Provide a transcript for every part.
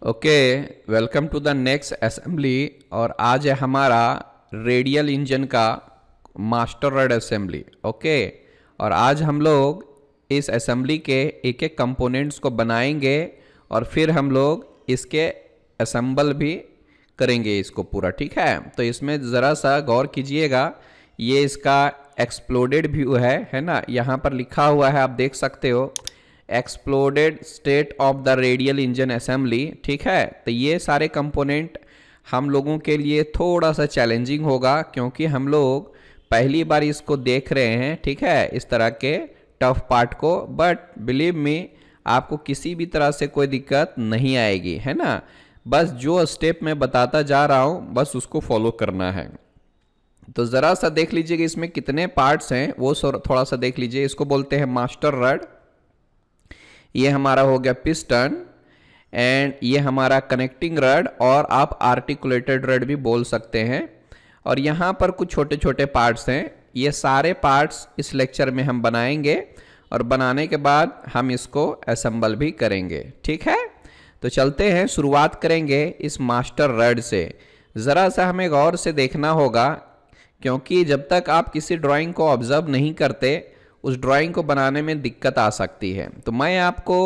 Okay, welcome to the next assembly. और आज है हमारा रेडियल इंजन का मास्टर रड असेंबली। ओके, और आज हम लोग इस असेंबली के एक एक कंपोनेंट्स को बनाएंगे और फिर हम लोग इसके असेंबल भी करेंगे इसको पूरा। ठीक है, तो इसमें ज़रा सा गौर कीजिएगा। ये इसका एक्सप्लोडेड व्यू है ना। यहाँ पर लिखा हुआ है, आप देख सकते हो, exploded state of the radial engine assembly. ठीक है, तो ये सारे कंपोनेंट हम लोगों के लिए थोड़ा सा चैलेंजिंग होगा क्योंकि हम लोग पहली बार इसको देख रहे हैं। ठीक है, इस तरह के टफ पार्ट को, बट बिलीव मी आपको किसी भी तरह से कोई दिक्कत नहीं आएगी, है ना। बस जो स्टेप मैं बताता जा रहा हूँ बस उसको फॉलो करना है। तो ज़रा सा देख लीजिएगा इसमें कितने पार्ट्स हैं वो थोड़ा सा देख लीजिए। इसको बोलते हैं मास्टर रड, ये हमारा हो गया पिस्टन, एंड ये हमारा कनेक्टिंग रड, और आप आर्टिकुलेटेड रड भी बोल सकते हैं। और यहाँ पर कुछ छोटे छोटे पार्ट्स हैं। ये सारे पार्ट्स इस लेक्चर में हम बनाएंगे और बनाने के बाद हम इसको असेंबल भी करेंगे। ठीक है, तो चलते हैं, शुरुआत करेंगे इस मास्टर रड से। ज़रा सा हमें गौर से देखना होगा क्योंकि जब तक आप किसी ड्राइंग को ऑब्जर्व नहीं करते उस ड्राइंग को बनाने में दिक्कत आ सकती है। तो मैं आपको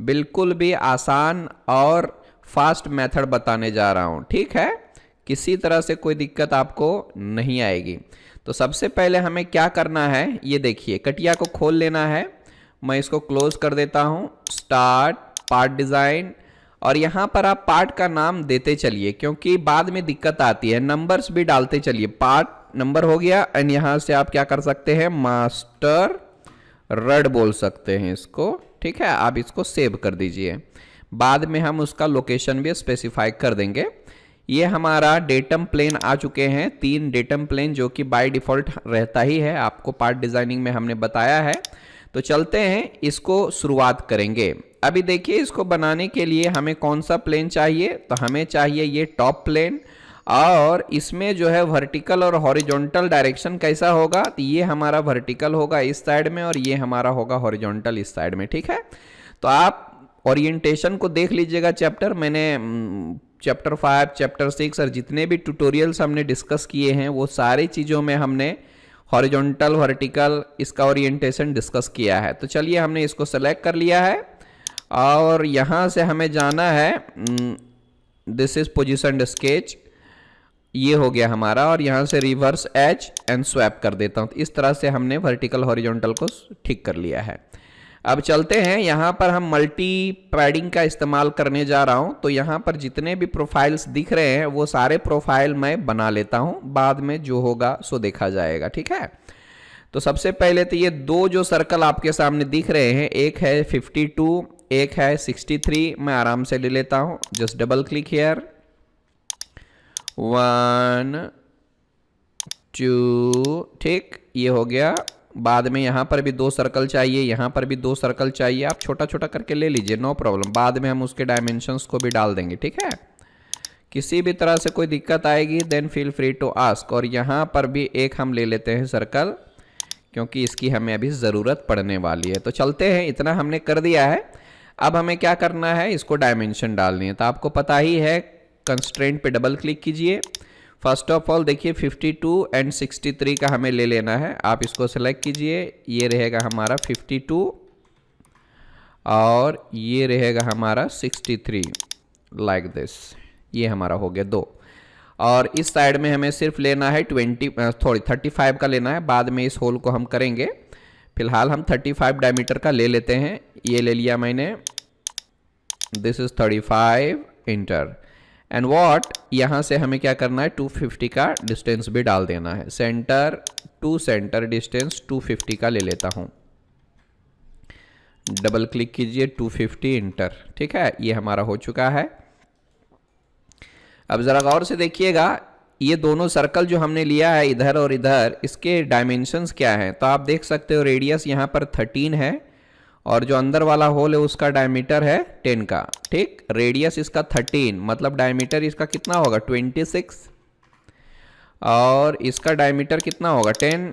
बिल्कुल भी आसान और फास्ट मेथड बताने जा रहा हूँ। ठीक है, किसी तरह से कोई दिक्कत आपको नहीं आएगी। तो सबसे पहले हमें क्या करना है, ये देखिए, कटिया को खोल लेना है। मैं इसको क्लोज कर देता हूँ। स्टार्ट पार्ट डिज़ाइन, और यहाँ पर आप पार्ट का नाम देते चलिए क्योंकि बाद में दिक्कत आती है। नंबर्स भी डालते चलिए। पार्ट नंबर हो गया, एंड यहाँ से आप क्या कर सकते हैं, मास्टर रड बोल सकते हैं इसको। ठीक है, आप इसको सेव कर दीजिए, बाद में हम उसका लोकेशन भी स्पेसिफाई कर देंगे। ये हमारा डेटम प्लेन आ चुके हैं, 3 डेटम प्लेन जो कि बाय डिफ़ॉल्ट रहता ही है, आपको पार्ट डिज़ाइनिंग में हमने बताया है। तो चलते हैं, इसको शुरुआत करेंगे। अभी देखिए, इसको बनाने के लिए हमें कौन सा प्लेन चाहिए, तो हमें चाहिए ये टॉप प्लेन, और इसमें जो है वर्टिकल और हॉरिजॉन्टल डायरेक्शन कैसा होगा, तो ये हमारा वर्टिकल होगा इस साइड में और ये हमारा होगा हॉरिजॉन्टल इस साइड में। ठीक है, तो आप ओरिएंटेशन को देख लीजिएगा। चैप्टर मैंने चैप्टर 5, चैप्टर 6 और जितने भी ट्यूटोरियल्स हमने डिस्कस किए हैं वो सारी चीज़ों में हमने हॉरिजॉन्टल वर्टिकल इसका ओरिएंटेशन डिस्कस किया है। तो चलिए, हमने इसको सेलेक्ट कर लिया है और यहाँ से हमें जाना है, दिस इज पोजिशनड स्केच, ये हो गया हमारा, और यहाँ से रिवर्स एच एंड स्वैप कर देता हूँ। तो इस तरह से हमने वर्टिकल हॉरिजॉन्टल को ठीक कर लिया है। अब चलते हैं, यहाँ पर हम मल्टी पैडिंग का इस्तेमाल करने जा रहा हूँ। तो यहाँ पर जितने भी प्रोफाइल्स दिख रहे हैं वो सारे प्रोफाइल मैं बना लेता हूँ, बाद में जो होगा सो देखा जाएगा। ठीक है, तो सबसे पहले तो ये 2 जो सर्कल आपके सामने दिख रहे हैं, एक है 52, एक है 63। मैं आराम से ले लेता हूँ, जस्ट डबल क्लिक हियर, 1 2, ठीक, ये हो गया। बाद में यहाँ पर भी 2 सर्कल चाहिए, यहाँ पर भी 2 सर्कल चाहिए। आप छोटा छोटा करके ले लीजिए, नो प्रॉब्लम, बाद में हम उसके डायमेंशंस को भी डाल देंगे। ठीक है, किसी भी तरह से कोई दिक्कत आएगी then feel free to ask. और यहाँ पर भी एक हम ले लेते हैं सर्कल क्योंकि इसकी हमें अभी ज़रूरत पड़ने वाली है। तो चलते हैं, इतना हमने कर दिया है। अब हमें क्या करना है, इसको डायमेंशन डालनी है। तो आपको पता ही है, कंस्ट्रेंट पे डबल क्लिक कीजिए। फर्स्ट ऑफ ऑल देखिए 52 एंड 63 का हमें ले लेना है। आप इसको सेलेक्ट कीजिए, ये रहेगा हमारा 52 और ये रहेगा हमारा 63, लाइक दिस। ये हमारा हो गया 2। और इस साइड में हमें सिर्फ लेना है 35 का लेना है, बाद में इस होल को हम करेंगे। फिलहाल हम 35 डायमीटर का ले लेते हैं। ये ले लिया मैंने, this is 35, inter. And what, यहाँ से हमें क्या करना है, 250 का डिस्टेंस भी डाल देना है। सेंटर टू सेंटर डिस्टेंस 250 का ले लेता हूँ, डबल क्लिक कीजिए, 250, इंटर। ठीक है, ये हमारा हो चुका है। अब ज़रा गौर से देखिएगा, ये दोनों सर्कल जो हमने लिया है इधर और इधर, इसके डायमेंशंस क्या हैं। तो आप देख सकते हो, रेडियस यहाँ पर 13 है और जो अंदर वाला होल है उसका डायमीटर है 10 का। ठीक, रेडियस इसका 13, मतलब डायमीटर इसका कितना होगा, 26, और इसका डायमीटर कितना होगा, 10।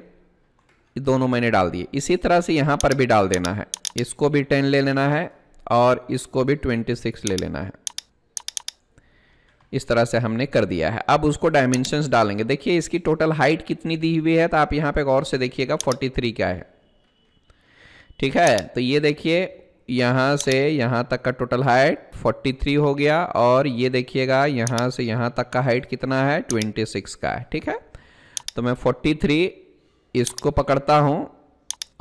दोनों मैंने डाल दिए। इसी तरह से यहाँ पर भी डाल देना है, इसको भी 10 ले लेना है और इसको भी 26 ले लेना है। इस तरह से हमने कर दिया है। अब उसको डायमेंशंस डालेंगे। देखिए इसकी टोटल हाइट कितनी दी हुई है, तो आप यहाँ पे गौर से देखिएगा 43 क्या है, ठीक है। तो ये देखिए यहाँ से यहाँ तक का टोटल हाइट 43 हो गया, और ये देखिएगा यहाँ से यहाँ तक का हाइट कितना है, 26 का है, ठीक है। तो मैं 43 इसको पकड़ता हूँ,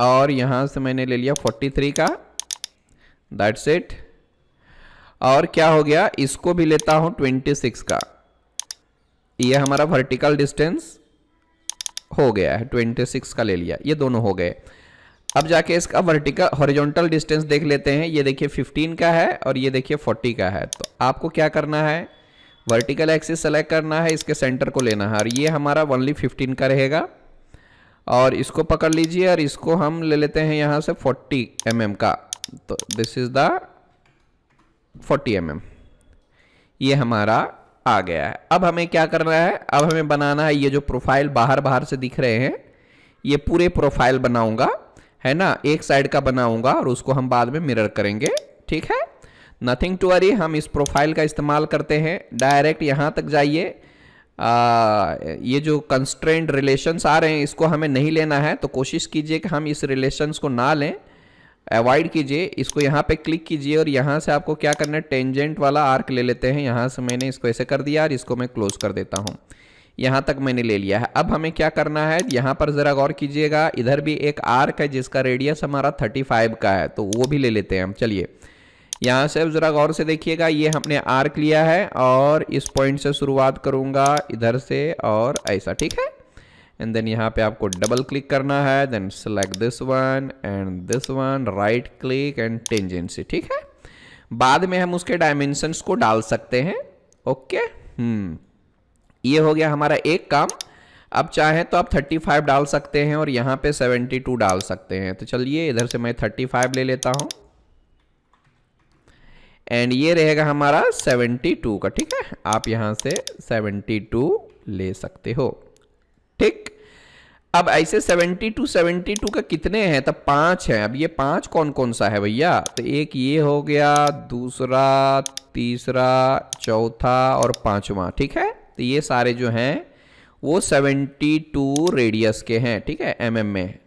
और यहाँ से मैंने ले लिया 43 का, दैट्स इट। और क्या हो गया, इसको भी लेता हूँ 26 का, ये हमारा वर्टिकल डिस्टेंस हो गया है, 26 का ले लिया, ये दोनों हो गए। अब जाके इसका वर्टिकल हॉरिजॉन्टल डिस्टेंस देख लेते हैं। ये देखिए 15 का है और ये देखिए 40 का है। तो आपको क्या करना है, वर्टिकल एक्सिस सेलेक्ट करना है, इसके सेंटर को लेना है, और ये हमारा ओनली 15 का रहेगा। और इसको पकड़ लीजिए और इसको हम ले लेते हैं यहाँ से 40 mm का। तो दिस इज द 40 mm, ये हमारा आ गया है। अब हमें क्या करना है, अब हमें बनाना है ये जो प्रोफाइल बाहर बाहर से दिख रहे हैं, ये पूरे प्रोफाइल बनाऊंगा, है ना, एक साइड का बनाऊंगा, और उसको हम बाद में मिरर करेंगे, ठीक है। नथिंग टू वरी, हम इस प्रोफाइल का इस्तेमाल करते हैं। डायरेक्ट यहाँ तक जाइए, ये जो कंस्ट्रेंट रिलेशंस आ रहे हैं इसको हमें नहीं लेना है, तो कोशिश कीजिए कि हम इस रिलेशंस को ना लें, अवॉइड कीजिए। इसको यहाँ पे क्लिक कीजिए और यहाँ से आपको क्या करना है, टेंजेंट वाला आर्क ले लेते हैं। यहाँ से मैंने इसको ऐसे कर दिया और इसको मैं क्लोज कर देता हूँ, यहाँ तक मैंने ले लिया है। अब हमें क्या करना है, यहाँ पर ज़रा गौर कीजिएगा, इधर भी एक आर्क है जिसका रेडियस हमारा 35 का है, तो वो भी ले लेते हैं हम। चलिए यहाँ से अब ज़रा गौर से देखिएगा, ये हमने आर्क लिया है और इस पॉइंट से शुरुआत करूँगा इधर से और ऐसा, ठीक है। एंड देन यहाँ पे आपको डबल क्लिक करना है, then select this one and this one, right click and tangency, ठीक है। बाद में हम उसके डायमेंशंस को डाल सकते हैं, ओके। ये हो गया हमारा एक काम। अब चाहे तो आप 35 डाल सकते हैं और यहाँ पे 72 डाल सकते हैं। तो चलिए इधर से मैं 35 ले लेता हूँ, एंड ये रहेगा हमारा 72 का, ठीक है। आप यहाँ से 72 ले सकते हो, ठीक। अब ऐसे 72 का कितने हैं, तब 5 है। अब ये 5 कौन कौन सा है भैया, तो एक ये हो गया, दूसरा, तीसरा, चौथा और पांचवा, ठीक है। तो ये सारे जो हैं वो 72 रेडियस के हैं, ठीक है, mm में।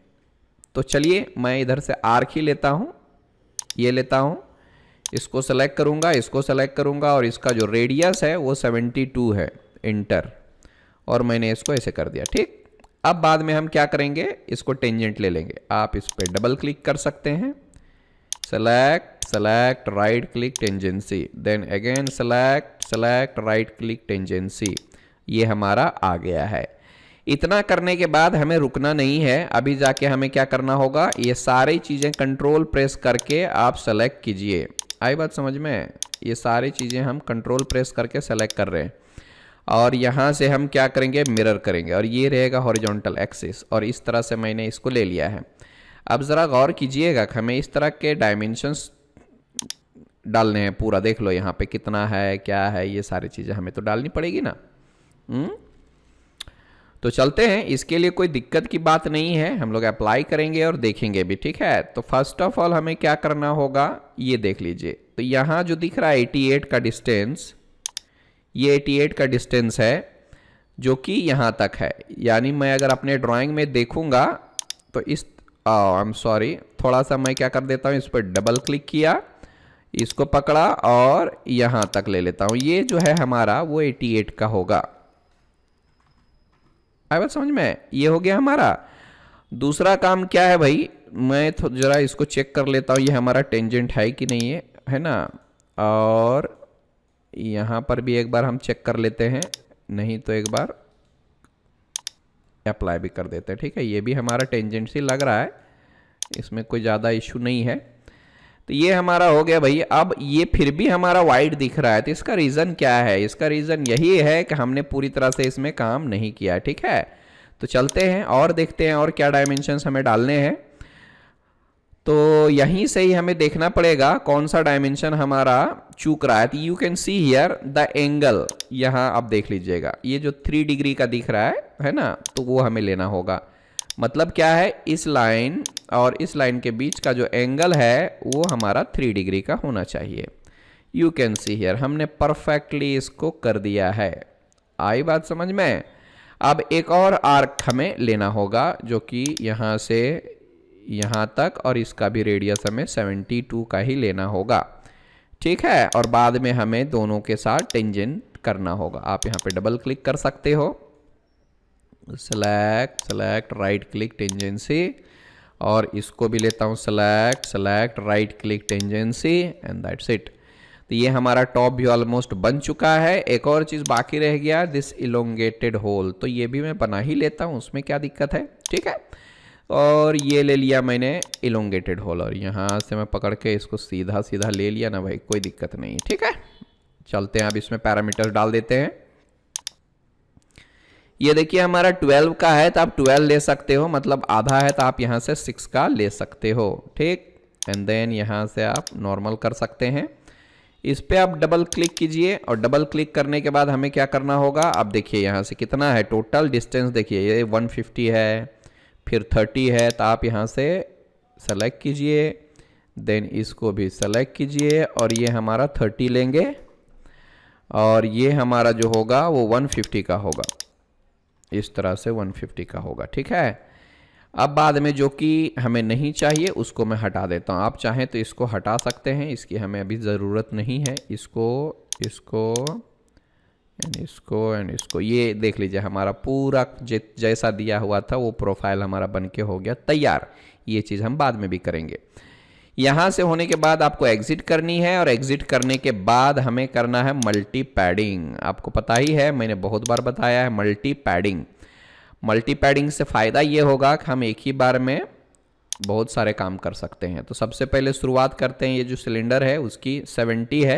तो चलिए मैं इधर से आर्क ही लेता हूँ, ये लेता हूँ, इसको सेलेक्ट करूँगा, इसको सेलेक्ट करूँगा, और इसका जो रेडियस है वो 72 है, इंटर, और मैंने इसको ऐसे कर दिया, ठीक। अब बाद में हम क्या करेंगे, इसको टेंजेंट ले लेंगे। आप इस पर डबल क्लिक कर सकते हैं, select, select, right click, tangency, then again select, select, right click, tangency, ये हमारा आ गया है। इतना करने के बाद हमें रुकना नहीं है, अभी जाके हमें क्या करना होगा, ये सारी चीज़ें कंट्रोल प्रेस करके आप सेलेक्ट कीजिए। आई बात समझ में, ये सारी चीज़ें हम कंट्रोल प्रेस करके सेलेक्ट कर रहे हैं, और यहाँ से हम क्या करेंगे, मिरर करेंगे, और ये रहेगा हॉरिजॉन्टल एक्सिस, और इस तरह से मैंने इसको ले लिया है। अब ज़रा गौर कीजिएगा कि हमें इस तरह के डायमेंशंस डालने हैं, पूरा देख लो यहाँ पे कितना है, क्या है, ये सारी चीज़ें हमें तो डालनी पड़ेगी ना। तो चलते हैं, इसके लिए कोई दिक्कत की बात नहीं है, हम लोग अप्लाई करेंगे और देखेंगे भी, ठीक है। तो फर्स्ट ऑफ ऑल हमें क्या करना होगा, ये देख लीजिए। तो यहाँ जो दिख रहा है 88 का डिस्टेंस, ये 88 का डिस्टेंस है जो कि यहाँ तक है। यानी मैं अगर अपने ड्राइंग में देखूंगा तो इस आई एम सॉरी, थोड़ा सा मैं क्या कर देता हूँ, इस पर डबल क्लिक किया, इसको पकड़ा और यहाँ तक ले लेता हूँ। ये जो है हमारा वो 88 का होगा। आई बात समझ में, ये हो गया हमारा। दूसरा काम क्या है भाई, मैं जरा इसको चेक कर लेता हूँ, ये हमारा टेंजेंट है कि नहीं है ना। और यहाँ पर भी एक बार हम चेक कर लेते हैं, नहीं तो एक बार अप्लाई भी कर देते हैं, ठीक है। ये भी हमारा टेंजेंट सी लग रहा है, इसमें कोई ज़्यादा इशू नहीं है। तो ये हमारा हो गया भाई। अब ये फिर भी हमारा वाइड दिख रहा है, तो इसका रीज़न क्या है, इसका रीज़न यही है कि हमने पूरी तरह से इसमें काम नहीं किया, ठीक है। तो चलते हैं और देखते हैं और क्या डायमेंशंस हमें डालने हैं। तो यहीं से ही हमें देखना पड़ेगा कौन सा डायमेंशन हमारा चूक रहा है। तो you can see here the angle, यहाँ आप देख लीजिएगा, ये जो 3 डिग्री का दिख रहा है ना, तो वो हमें लेना होगा। मतलब क्या है, इस लाइन और इस लाइन के बीच का जो एंगल है वो हमारा 3 डिग्री का होना चाहिए। यू कैन सी हियर, हमने परफेक्टली इसको कर दिया है। आई बात समझ में? अब एक और आर्क हमें लेना होगा जो कि यहाँ से यहाँ तक, और इसका भी रेडियस हमें 72 का ही लेना होगा, ठीक है। और बाद में हमें दोनों के साथ टेंजेंट करना होगा। आप यहाँ पे डबल क्लिक कर सकते हो, सेलेक्ट राइट क्लिक टेंजेंसी, और इसको भी लेता हूँ select right click tangency, and that's it. तो ये हमारा टॉप व्यू ऑलमोस्ट बन चुका है। एक और चीज़ बाकी रह गया, दिस इलोंगेटेड होल, तो ये भी मैं बना ही लेता हूँ, उसमें क्या दिक्कत है, ठीक है। और ये ले लिया मैंने इलोंगेटेड होल, और यहाँ से मैं पकड़ के इसको सीधा सीधा ले लिया ना भाई, कोई दिक्कत नहीं, ठीक है। चलते हैं अब इसमें पैरामीटर्स डाल देते हैं। ये देखिए हमारा 12 का है, तो आप 12 ले सकते हो, मतलब आधा है तो आप यहाँ से 6 का ले सकते हो, ठीक। एंड देन यहाँ से आप नॉर्मल कर सकते हैं। इस पे आप डबल क्लिक कीजिए, और डबल क्लिक करने के बाद हमें क्या करना होगा, अब देखिए यहाँ से कितना है टोटल डिस्टेंस, देखिए ये 150 है, फिर 30 है, तो आप यहाँ से सेलेक्ट कीजिए, देन इसको भी सेलेक्ट कीजिए, और ये हमारा 30 लेंगे, और ये हमारा जो होगा वो 150 का होगा, इस तरह से 150 का होगा, ठीक है। अब बाद में जो कि हमें नहीं चाहिए उसको मैं हटा देता हूँ। आप चाहें तो इसको हटा सकते हैं, इसकी हमें अभी ज़रूरत नहीं है। इसको एंड इसको ये देख लीजिए, हमारा पूरा जैसा दिया हुआ था वो प्रोफाइल हमारा बन के हो गया तैयार। ये चीज़ हम बाद में भी करेंगे। यहाँ से होने के बाद आपको एग्जिट करनी है, और एग्जिट करने के बाद हमें करना है मल्टी पैडिंग। आपको पता ही है, मैंने बहुत बार बताया है मल्टी पैडिंग। मल्टी पैडिंग से फ़ायदा ये होगा कि हम एक ही बार में बहुत सारे काम कर सकते हैं। तो सबसे पहले शुरुआत करते हैं, ये जो सिलेंडर है उसकी 70 है,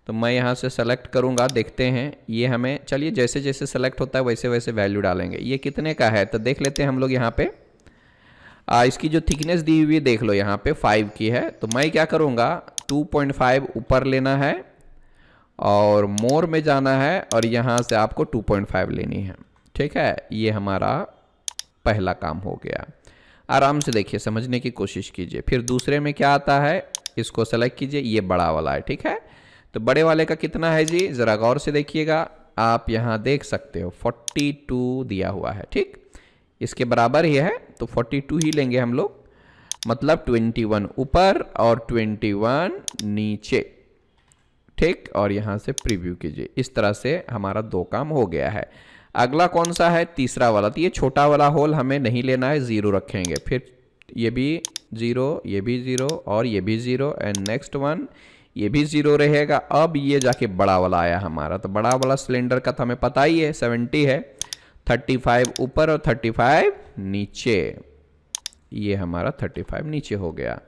तो मैं यहाँ से सेलेक्ट करूँगा, देखते हैं ये हमें, चलिए जैसे जैसे सेलेक्ट होता है वैसे वैसे वैल्यू डालेंगे। ये कितने का है तो देख लेते हैं हम लोग यहाँ पे। इसकी जो थिकनेस दी हुई देख लो, यहाँ पे 5 की है, तो मैं क्या करूँगा 2.5 ऊपर लेना है, और मोर में जाना है, और यहाँ से आपको 2.5 लेनी है, ठीक है। ये हमारा पहला काम हो गया। आराम से देखिए, समझने की कोशिश कीजिए। फिर दूसरे में क्या आता है, इसको सेलेक्ट कीजिए, ये बड़ा वाला है, ठीक है। तो बड़े वाले का कितना है जी, ज़रा गौर से देखिएगा, आप यहाँ देख सकते हो 42 दिया हुआ है, ठीक। इसके बराबर ही है, तो 42 ही लेंगे हम लोग, मतलब 21 ऊपर और 21 नीचे, ठीक। और यहाँ से प्रीव्यू कीजिए। इस तरह से हमारा 2 काम हो गया है। अगला कौन सा है, तीसरा वाला। तो ये छोटा वाला होल हमें नहीं लेना है, 0 रखेंगे, फिर ये भी 0, ये भी 0, और ये भी 0, एंड नेक्स्ट वन ये भी 0 रहेगा। अब ये जाके बड़ा वाला आया हमारा, तो बड़ा वाला सिलेंडर का तो हमें पता ही है 70 है, 35 ऊपर और 35 नीचे, ये हमारा 35 नीचे हो गया।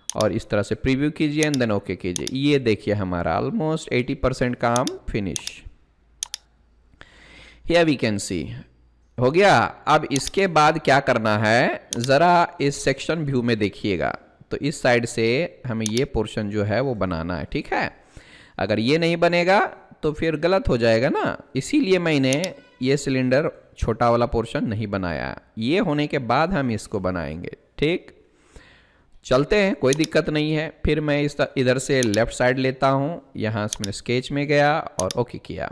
और इस तरह से प्रीव्यू कीजिए एंड देन ओके कीजिए। ये देखिए हमारा ऑलमोस्ट 80% काम finish. Here we can see हो गया। अब इसके बाद क्या करना है, ज़रा इस सेक्शन व्यू में देखिएगा, तो इस साइड से हमें ये पोर्शन जो है वो बनाना है, ठीक है। अगर ये नहीं बनेगा तो फिर गलत हो जाएगा ना, इसीलिए मैंने ये सिलेंडर छोटा वाला पोर्शन नहीं बनाया। ये होने के बाद हम इसको बनाएंगे, ठीक। चलते हैं, कोई दिक्कत नहीं है। फिर मैं इस इधर से लेफ्ट साइड लेता हूँ, यहाँ से मैंने स्केच में गया और ओके किया।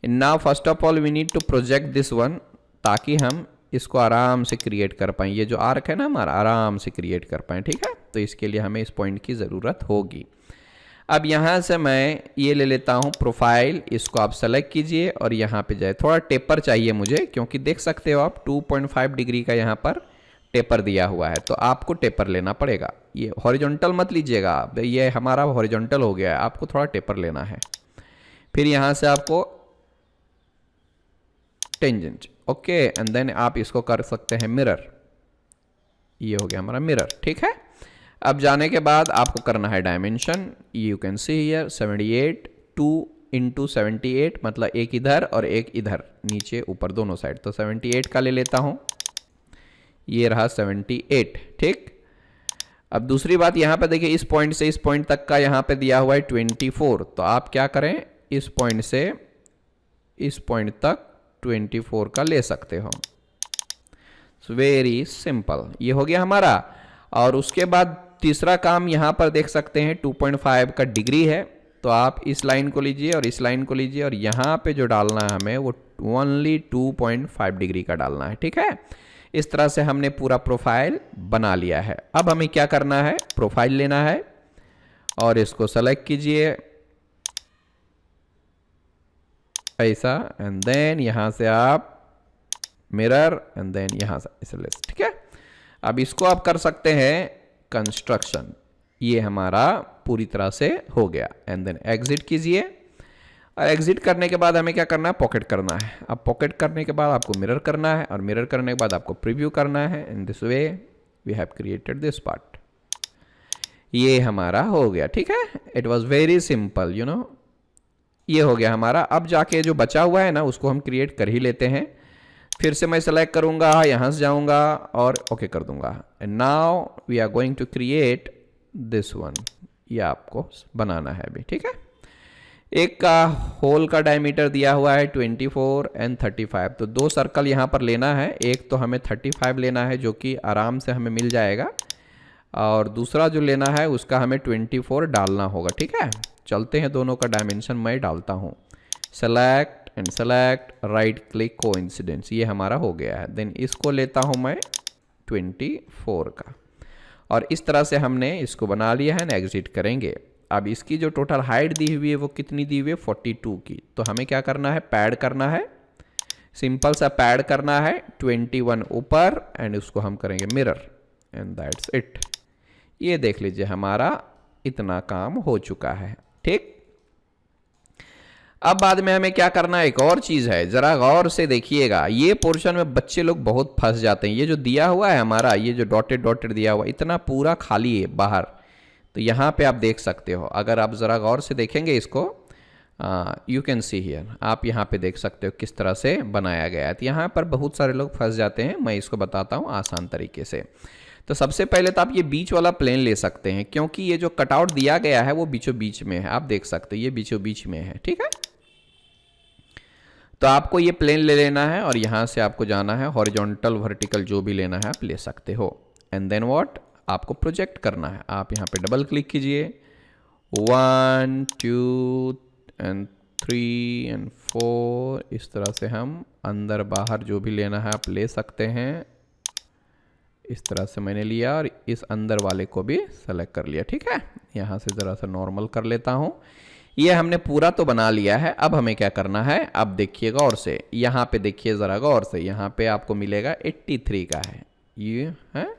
Now first of all we need to project this one, ताकि हम इसको आराम से क्रिएट कर पाएँ। ये जो आर्क है ना हमारा, आराम से क्रिएट कर पाएँ, ठीक है। तो इसके लिए हमें इस पॉइंट की ज़रूरत होगी। अब यहाँ से मैं ये ले लेता हूँ प्रोफाइल, इसको आप सेलेक्ट कीजिए और यहाँ पे जाए। थोड़ा टेपर चाहिए मुझे, क्योंकि देख सकते हो आप 2.5 डिग्री का यहाँ पर टेपर दिया हुआ है, तो आपको टेपर लेना पड़ेगा। ये हॉरिजॉन्टल मत लीजिएगा, ये हमारा हॉरिजॉन्टल हो गया है, आपको थोड़ा टेपर लेना है। फिर यहाँ से आपको टेंजेंट, ओके, एंड देन आप इसको कर सकते हैं मिरर। ये हो गया हमारा मिरर, ठीक है। अब जाने के बाद आपको करना है dimension. You can see here 78, 2 × 78, मतलब एक इधर और एक इधर, नीचे ऊपर दोनों साइड। तो 78 का ले लेता हूँ, ये रहा 78, ठीक। अब दूसरी बात यहाँ पे देखिए, इस पॉइंट से इस पॉइंट तक का यहाँ पे दिया हुआ है 24, तो आप क्या करें, इस पॉइंट से इस पॉइंट तक 24 का ले सकते हो। वेरी सिंपल, ये हो गया हमारा। और उसके बाद तीसरा काम यहाँ पर देख सकते हैं 2.5 का डिग्री है, तो आप इस लाइन को लीजिए और इस लाइन को लीजिए और यहाँ पे जो डालना है हमें वो ओनली 2.5 डिग्री का डालना है, ठीक है। इस तरह से हमने पूरा प्रोफाइल बना लिया है। अब हमें क्या करना है, प्रोफाइल लेना है और इसको सेलेक्ट कीजिए ऐसा, एंड देन यहां से आप मिरर, एंड देन यहां से इसे ले, ठीक है। अब इसको आप कर सकते हैं कंस्ट्रक्शन, ये हमारा पूरी तरह से हो गया। एंड देन एग्जिट कीजिए और एग्जिट करने के बाद हमें क्या करना है, पॉकेट करना है। अब पॉकेट करने के बाद आपको मिरर करना है और मिरर करने के बाद आपको प्रीव्यू करना है। In this way we have created this part. ये हमारा हो गया, ठीक है। It was very simple, you know, ये हो गया हमारा। अब जाके जो बचा हुआ है ना उसको हम क्रिएट कर ही लेते हैं। फिर से मैं सेलेक्ट करूंगा, यहां से जाऊंगा और ओके कर दूंगा। And now we are going to create this one, ये आपको बनाना है अभी, ठीक है। एक का होल का डायमीटर दिया हुआ है 24 एंड 35, तो दो सर्कल यहाँ पर लेना है। एक तो हमें 35 लेना है जो कि आराम से हमें मिल जाएगा, और दूसरा जो लेना है उसका हमें 24 डालना होगा, ठीक है। चलते हैं, दोनों का डायमेंशन मैं डालता हूँ। Select and select, right click, coincidence, ये हमारा हो गया है। देन इसको लेता हूँ मैं 24 का, और इस तरह से हमने इसको बना लिया है ना। एग्जिट करेंगे। अब इसकी जो टोटल हाइट दी हुई है वो कितनी दी हुई है, 42 की। तो हमें क्या करना है, पैड करना है, सिंपल सा पैड करना है 21 ऊपर, एंड उसको हम करेंगे मिरर, एंड दैट्स इट। ये देख लीजिए हमारा इतना काम हो चुका है, ठीक। अब बाद में हमें क्या करना है, एक और चीज है, जरा गौर से देखिएगा। ये पोर्शन में बच्चे लोग बहुत फंस जाते हैं। ये जो दिया हुआ है हमारा, ये जो डॉटेड डॉटेड दिया हुआ, इतना पूरा खाली है बाहर। तो यहाँ पे आप देख सकते हो, अगर आप ज़रा गौर से देखेंगे इसको, यू कैन सी हियर, आप यहाँ पे देख सकते हो किस तरह से बनाया गया है। तो यहाँ पर बहुत सारे लोग फंस जाते हैं, मैं इसको बताता हूँ आसान तरीके से। तो सबसे पहले तो आप ये बीच वाला प्लेन ले सकते हैं, क्योंकि ये जो कटआउट दिया गया है वो बीचों बीच में है, आप देख सकते हो ये बीचों बीच में है, ठीक है। तो आपको ये प्लेन ले लेना है और यहाँ से आपको जाना है हॉरिजॉन्टल वर्टिकल जो भी लेना है आप ले सकते हो। एंड देन व्हाट, आपको प्रोजेक्ट करना है। आप यहाँ पे डबल क्लिक कीजिए, 1 2 एंड 3 एंड 4, इस तरह से हम अंदर बाहर जो भी लेना है आप ले सकते हैं। इस तरह से मैंने लिया और इस अंदर वाले को भी सेलेक्ट कर लिया, ठीक है। यहाँ से ज़रा सा नॉर्मल कर लेता हूँ। ये हमने पूरा तो बना लिया है। अब हमें क्या करना है, अब देखिए गौर से, यहाँ पे देखिए ज़रा गौर से, यहाँ पे आपको मिलेगा 83 का है, ये है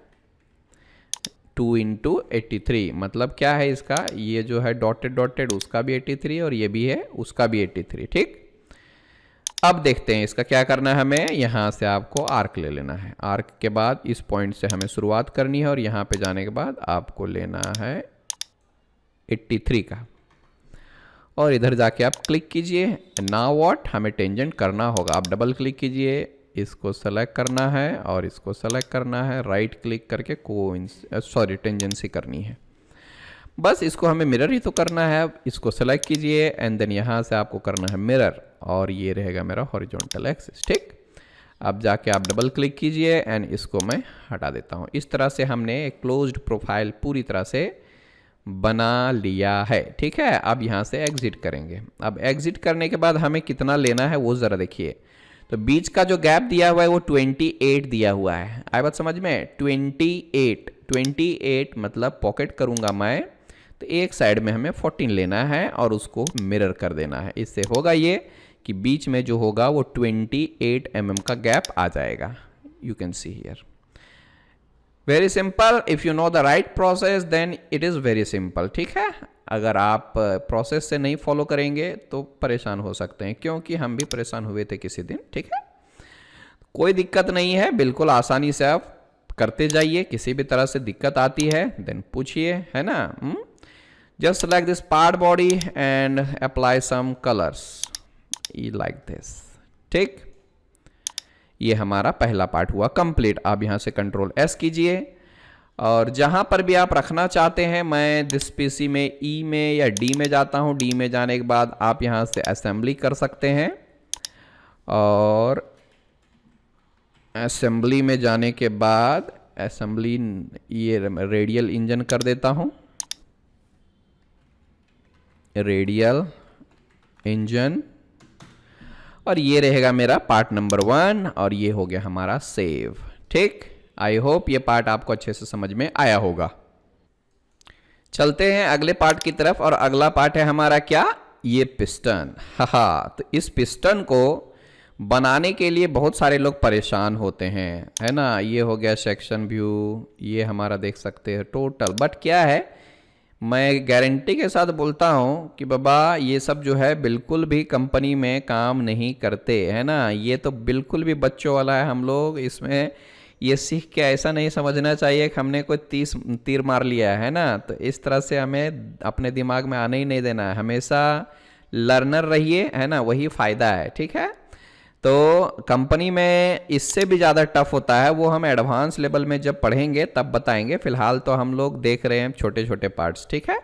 2 इंटू 83, मतलब क्या है इसका, ये जो है डॉटेड डॉटेड उसका भी 83 और ये भी है उसका भी 83, ठीक। अब देखते हैं इसका क्या करना है। हमें यहाँ से आपको आर्क ले लेना है। आर्क के बाद इस पॉइंट से हमें शुरुआत करनी है और यहाँ पे जाने के बाद आपको लेना है 83 का, और इधर जाके आप क्लिक कीजिए। नाउ व्हाट, हमें टेंजेंट करना होगा। आप डबल क्लिक कीजिए, इसको सेलेक्ट करना है और इसको सेलेक्ट करना है, राइट क्लिक करके टेंजेंसी करनी है। बस इसको हमें मिरर ही तो करना है। अब इसको सेलेक्ट कीजिए एंड देन यहाँ से आपको करना है मिरर, और ये रहेगा मेरा हॉरिजॉन्टल एक्सिस, ठीक। अब जाके आप डबल क्लिक कीजिए एंड इसको मैं हटा देता हूँ। इस तरह से हमने एक क्लोज्ड प्रोफाइल पूरी तरह से बना लिया है, ठीक है। अब यहाँ से एग्जिट करेंगे। अब एग्जिट करने के बाद हमें कितना लेना है वो ज़रा देखिए। तो बीच का जो गैप दिया हुआ है वो 28 दिया हुआ है। आई बात समझ में, 28 मतलब पॉकेट करूँगा मैं तो एक साइड में हमें 14 लेना है और उसको मिरर कर देना है। इससे होगा ये कि बीच में जो होगा वो 28 mm का गैप आ जाएगा। You can see here, very simple. If you know the right process then it is very simple, ठीक है। अगर आप प्रोसेस से नहीं फॉलो करेंगे तो परेशान हो सकते हैं, क्योंकि हम भी परेशान हुए थे किसी दिन, ठीक है। कोई दिक्कत नहीं है, बिल्कुल आसानी से आप करते जाइए। किसी भी तरह से दिक्कत आती है देन पूछिए, है ना। Just select this part body and apply some colours like this, ठीक। ये हमारा पहला पार्ट हुआ कंप्लीट। आप यहाँ से कंट्रोल S कीजिए और जहाँ पर भी आप रखना चाहते हैं, मैं दिस पीसी में E में या D में जाता हूँ। D में जाने के बाद आप यहाँ से असेंबली कर सकते हैं, और असेंबली में जाने के बाद असेंबली ये रेडियल इंजन कर देता हूँ। रेडियल इंजन, और ये रहेगा मेरा पार्ट नंबर 1, और ये हो गया हमारा सेव। ठीक, आई होप ये पार्ट आपको अच्छे से समझ में आया होगा। चलते हैं अगले पार्ट की तरफ, और अगला पार्ट है हमारा क्या, ये पिस्टन। हाँ, तो इस पिस्टन को बनाने के लिए बहुत सारे लोग परेशान होते हैं, है ना। ये हो गया सेक्शन व्यू, ये हमारा देख सकते हैं टोटल। बट क्या है, मैं गारंटी के साथ बोलता हूँ कि बाबा ये सब जो है बिल्कुल भी कंपनी में काम नहीं करते, है ना। ये तो बिल्कुल भी बच्चों वाला है। हम लोग इसमें ये सीख के ऐसा नहीं समझना चाहिए कि हमने कोई तीर मार लिया है ना। तो इस तरह से हमें अपने दिमाग में आने ही नहीं देना है। हमेशा लर्नर रहिए, है ना, वही फ़ायदा है। ठीक है, तो कंपनी में इससे भी ज़्यादा टफ होता है, वो हम एडवांस लेवल में जब पढ़ेंगे तब बताएंगे। फिलहाल तो हम लोग देख रहे हैं छोटे छोटे पार्ट्स। ठीक है,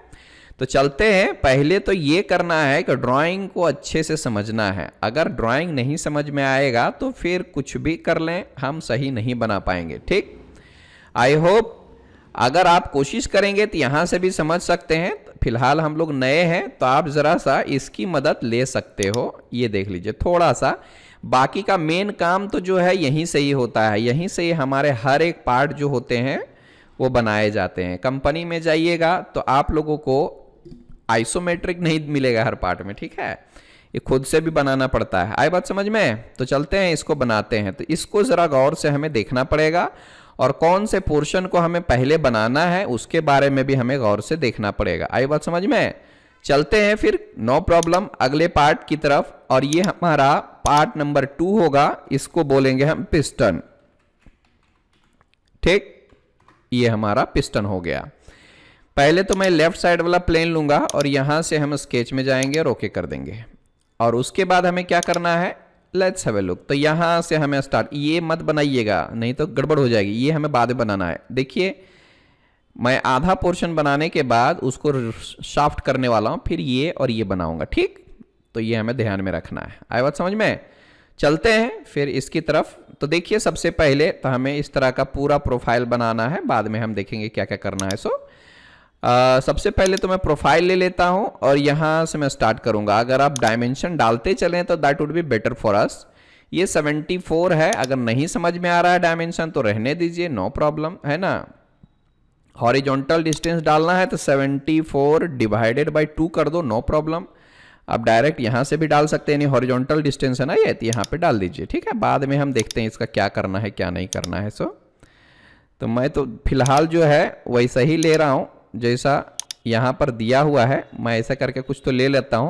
तो चलते हैं। पहले तो ये करना है कि ड्राइंग को अच्छे से समझना है। अगर ड्राइंग नहीं समझ में आएगा तो फिर कुछ भी कर लें, हम सही नहीं बना पाएंगे। ठीक, आई होप अगर आप कोशिश करेंगे तो यहाँ से भी समझ सकते हैं। फिलहाल हम लोग नए हैं तो आप ज़रा सा इसकी मदद ले सकते हो। ये देख लीजिए थोड़ा सा, बाकी का मेन काम तो जो है यहीं से ही होता है। यहीं से ही हमारे हर एक पार्ट जो होते हैं वो बनाए जाते हैं। कंपनी में जाइएगा तो आप लोगों को आइसोमेट्रिक नहीं मिलेगा हर पार्ट में। ठीक है, ये खुद से भी बनाना पड़ता है। आई बात समझ में? तो चलते हैं, इसको बनाते हैं। तो इसको ज़रा गौर से हमें देखना पड़ेगा, और कौन से पोर्शन को हमें पहले बनाना है उसके बारे में भी हमें गौर से देखना पड़ेगा। आई बात समझ में? चलते हैं फिर, नो प्रॉब्लम, अगले पार्ट की तरफ। और ये हमारा पार्ट नंबर 2 होगा, इसको बोलेंगे हम पिस्टन। ठीक, ये हमारा पिस्टन हो गया। पहले तो मैं लेफ्ट साइड वाला प्लेन लूंगा और यहां से हम स्केच में जाएंगे और ओके कर देंगे। और उसके बाद हमें क्या करना है, लेट्स हैव ए लुक। तो यहां से हमें स्टार्ट, ये मत बनाइएगा नहीं तो गड़बड़ हो जाएगी, ये हमें बाद में बनाना है। देखिए मैं आधा पोर्शन बनाने के बाद उसको शाफ्ट करने वाला हूं, फिर ये और ये बनाऊंगा। ठीक, तो ये हमें ध्यान में रखना है। आई बात समझ में? चलते हैं फिर इसकी तरफ। तो देखिए सबसे पहले तो हमें इस तरह का पूरा प्रोफाइल बनाना है, बाद में हम देखेंगे क्या क्या करना है। सबसे पहले तो मैं प्रोफाइल ले लेता हूं और यहां से मैं स्टार्ट करूंगा। अगर आप डायमेंशन डालते चलें तो that would be better for us. ये 74 है, अगर नहीं समझ में आ रहा है डायमेंशन तो रहने दीजिए, नो प्रॉब्लम, है ना। हॉरिजॉन्टल डिस्टेंस डालना है तो 74 डिवाइडेड बाई 2 कर दो, नो प्रॉब्लम। आप डायरेक्ट यहाँ से भी डाल सकते हैं, नहीं हॉरिजॉन्टल डिस्टेंस है ना ये, तो यहाँ पे डाल दीजिए। ठीक है, बाद में हम देखते हैं इसका क्या करना है क्या नहीं करना है। तो मैं तो फिलहाल जो है वैसा ही ले रहा हूँ जैसा यहाँ पर दिया हुआ है। मैं ऐसा करके कुछ तो ले लेता हूँ,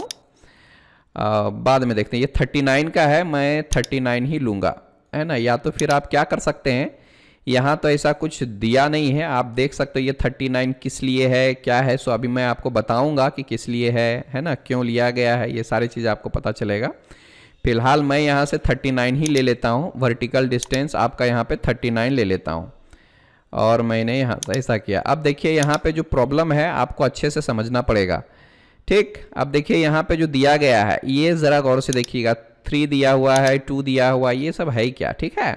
बाद में देखते हैं। ये 39 का है, मैं 39 ही लूँगा, है ना। या तो फिर आप क्या कर सकते हैं, यहाँ तो ऐसा कुछ दिया नहीं है, आप देख सकते हो ये 39 किस लिए है क्या है। सो अभी मैं आपको बताऊंगा कि किस लिए है ना, क्यों लिया गया है, ये सारी चीज़ आपको पता चलेगा। फिलहाल मैं यहाँ से 39 ही ले लेता हूँ। वर्टिकल डिस्टेंस आपका यहाँ पे 39 ले लेता हूँ, और मैंने यहाँ से ऐसा किया। अब देखिए यहाँ पे जो प्रॉब्लम है आपको अच्छे से समझना पड़ेगा। ठीक, अब देखिए यहाँ पे जो दिया गया है ये ज़रा गौर से देखिएगा। 3 दिया हुआ है, 2 दिया हुआ है, ये सब है क्या? ठीक है,